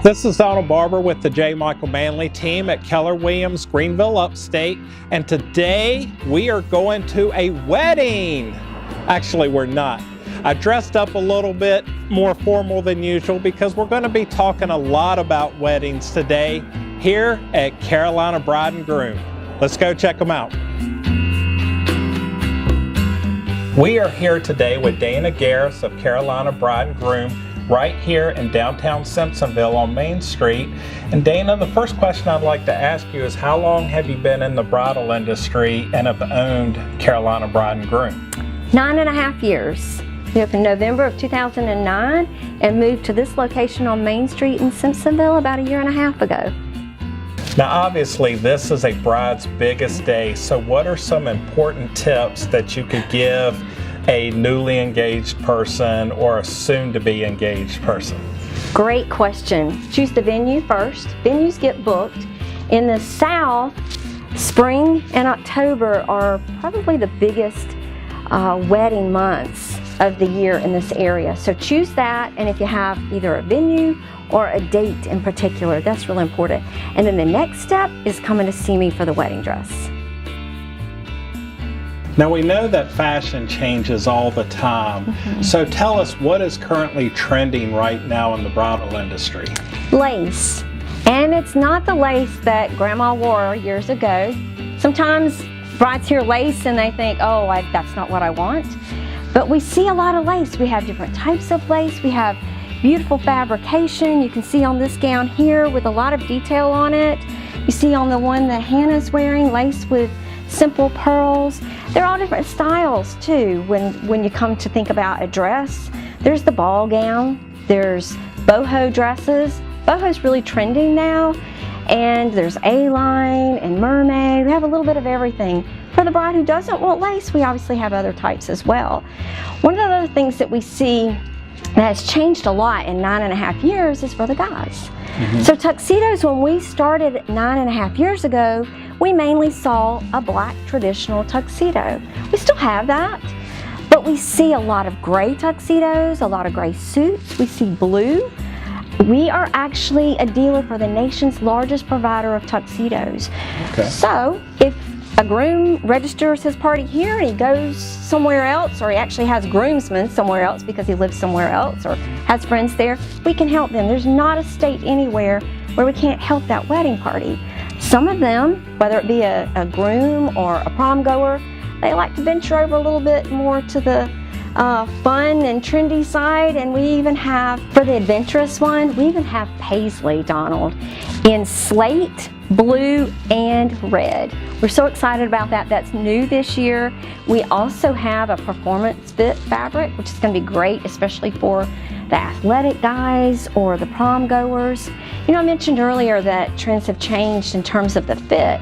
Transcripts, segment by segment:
This is Donald Barber with the J. Michael Manley team at Keller Williams, Greenville, Upstate, and today we are going to a wedding. Actually, we're not. I dressed up a little bit more formal than usual because we're going to be talking a lot about weddings today here at Carolina Bride Groom. Let's go check them out. We are here today with Dana Garris of Carolina Bride Groom right here in downtown Simpsonville on Main Street. And Dana, the first question I'd like to ask you is, how long have you been in the bridal industry and have owned Carolina Bride Groom? 9.5 years. We opened November of 2009 and moved to this location on Main Street in Simpsonville about 1.5 years ago. Now obviously this is a bride's biggest day, so what are some important tips that you could give a newly engaged person or a soon-to-be engaged person? Great question. Choose the venue first. Venues get booked. In the South, spring and October are probably the biggest wedding months of the year in this area. So choose that, and if you have either a venue or a date in particular, that's really important. And then the next step is coming to see me for the wedding dress. Now we know that fashion changes all the time, so tell us what is currently trending right now in the bridal industry. Lace. And it's not the lace that Grandma wore years ago. Sometimes brides hear lace and they think, oh, that's not what I want. But we see a lot of lace. We have different types of lace. We have beautiful fabrication. You can see on this gown here with a lot of detail on it. You see on the one that Hannah's wearing, lace with simple pearls. They're all different styles too when you come to think about a dress. There's the ball gown, there's boho dresses. Boho's really trending now, and there's A-line and mermaid. We have a little bit of everything. For the bride who doesn't want lace, we obviously have other types as well. One of the other things that we see that has changed a lot in 9.5 years is for the guys. So tuxedos, when we started 9.5 years ago, we mainly saw a black traditional tuxedo. We still have that, but we see a lot of gray tuxedos, a lot of gray suits. We see blue. We are actually a dealer for the nation's largest provider of tuxedos. So if a groom registers his party here and he goes somewhere else, or he actually has groomsmen somewhere else because he lives somewhere else or has friends there, we can help them. There's not a state anywhere where we can't help that wedding party. Some of them, whether it be a groom or a prom goer, they like to venture over a little bit more to the fun and trendy side, and we even have, for the adventurous one, we even have paisley, Donald, in slate, blue, and red. We're so excited about that. That's new this year. We also have a performance fit fabric, which is going to be great, especially for the athletic guys or the prom goers. You know, I mentioned earlier that trends have changed in terms of the fit.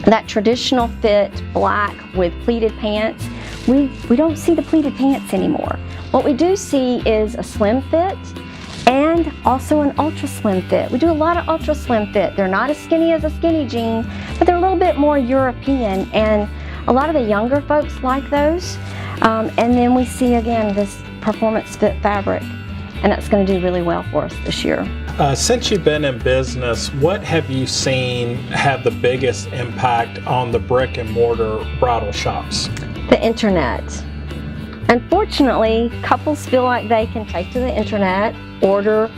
That traditional fit, black with pleated pants, we don't see the pleated pants anymore. What we do see is a slim fit and also an ultra slim fit. We do a lot of ultra slim fit. They're not as skinny as a skinny jean, but they're a little bit more European, and a lot of the younger folks like those. And then we see again this performance fit fabric, and that's going to do really well for us this year. Since you've been in business, what have you seen have the biggest impact on the brick and mortar bridal shops? The internet. Unfortunately, couples feel like they can take to the internet, order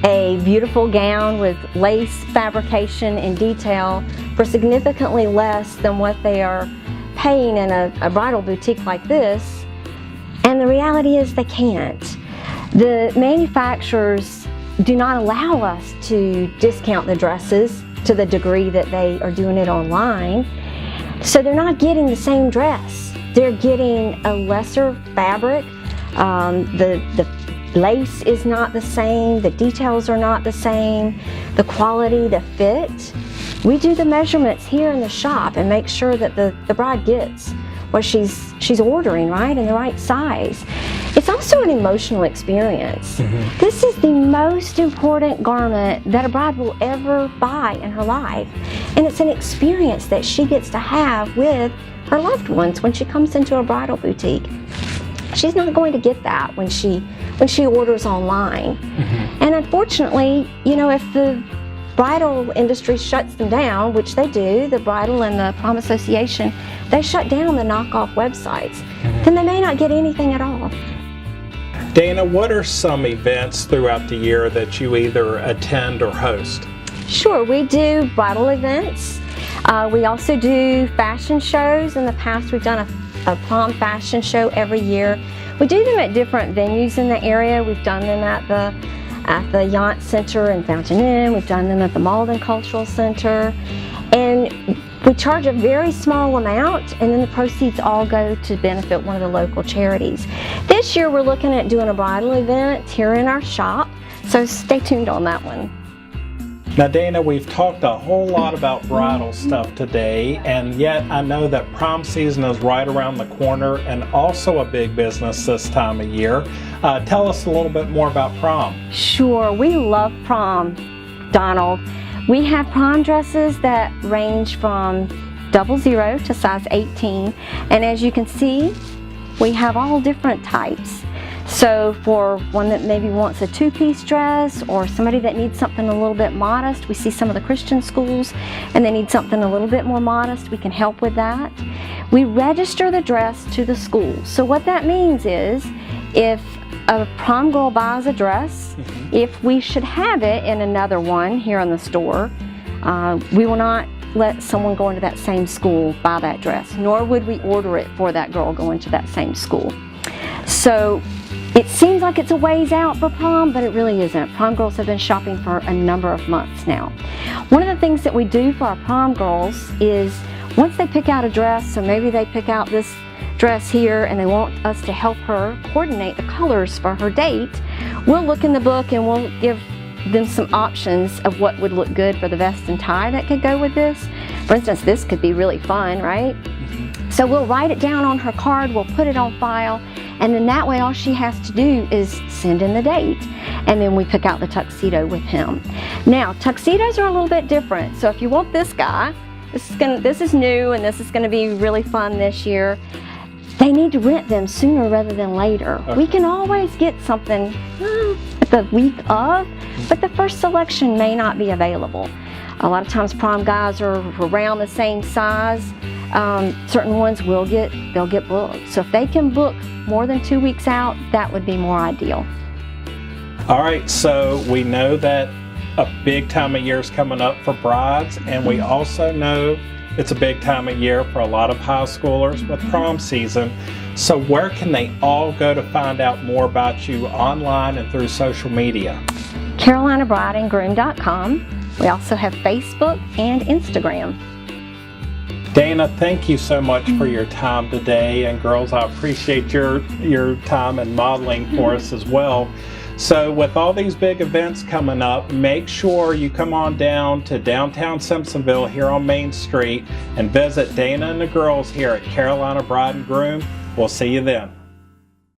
a beautiful gown with lace fabrication and detail for significantly less than what they are paying in a bridal boutique like this, and the reality is they can't. The manufacturers do not allow us to discount the dresses to the degree that they are doing it online, so they're not getting the same dress. They're getting a lesser fabric. The lace is not the same, the details are not the same, the quality, the fit. We do the measurements here in the shop and make sure that the bride gets what she's ordering, right, in the right size. It's also an emotional experience. This is the most important garment that a bride will ever buy in her life, and it's an experience that she gets to have with her loved ones when she comes into a bridal boutique. She's not going to get that when she when she orders online. And unfortunately, you know, if the bridal industry shuts them down, which they do, the Bridal and the Prom Association, they shut down the knockoff websites, then they may not get anything at all. Dana, what are some events throughout the year that you either attend or host? Sure, we do bridal events. We also do fashion shows. In the past, we've done a prom fashion show every year. We do them at different venues in the area. We've done them at the Yacht Center in Fountain Inn. We've done them at the Malden Cultural Center. And we charge a very small amount, and then the proceeds all go to benefit one of the local charities. This year, we're looking at doing a bridal event here in our shop, so stay tuned on that one. Now, Dana, we've talked a whole lot about bridal stuff today, and yet I know that prom season is right around the corner and also a big business this time of year. Tell us a little bit more about prom. Sure, we love prom, Donald. We have prom dresses that range from 00 to size 18, and as you can see, we have all different types. So for one that maybe wants a two-piece dress, or somebody that needs something a little bit modest, we see some of the Christian schools and they need something a little bit more modest, we can help with that. We register the dress to the school. So what that means is, if a prom girl buys a dress, if we should have it in another one here in the store, we will not let someone go into that same school buy that dress, nor would we order it for that girl going to that same school. So it seems like it's a ways out for prom, but it really isn't. Prom girls have been shopping for a number of months now. One of the things that we do for our prom girls is, once they pick out a dress, so maybe they pick out this dress here and they want us to help her coordinate the colors for her date, we'll look in the book and we'll give them some options of what would look good for the vest and tie that could go with this. For instance, this could be really fun, right? So we'll write it down on her card, we'll put it on file, and then that way all she has to do is send in the date, and then we pick out the tuxedo with him. Now, tuxedos are a little bit different. So if you want this guy, this is new and this is going to be really fun this year. They need to rent them sooner rather than later. Okay. We can always get something at the week of, but the first selection may not be available. A lot of times prom guys are around the same size. Certain ones they'll get booked. So if they can book more than 2 weeks out, that would be more ideal. All right, so we know that a big time of year is coming up for brides, and we also know it's a big time of year for a lot of high schoolers with prom season. So where can they all go to find out more about you online and through social media? CarolinaBrideandGroom.com. We also have Facebook and Instagram. Dana, thank you so much for your time today, and girls, I appreciate your time and modeling for us as well. So with all these big events coming up, make sure you come on down to downtown Simpsonville here on Main Street and visit Dana and the girls here at Carolina Bride Groom. We'll see you then.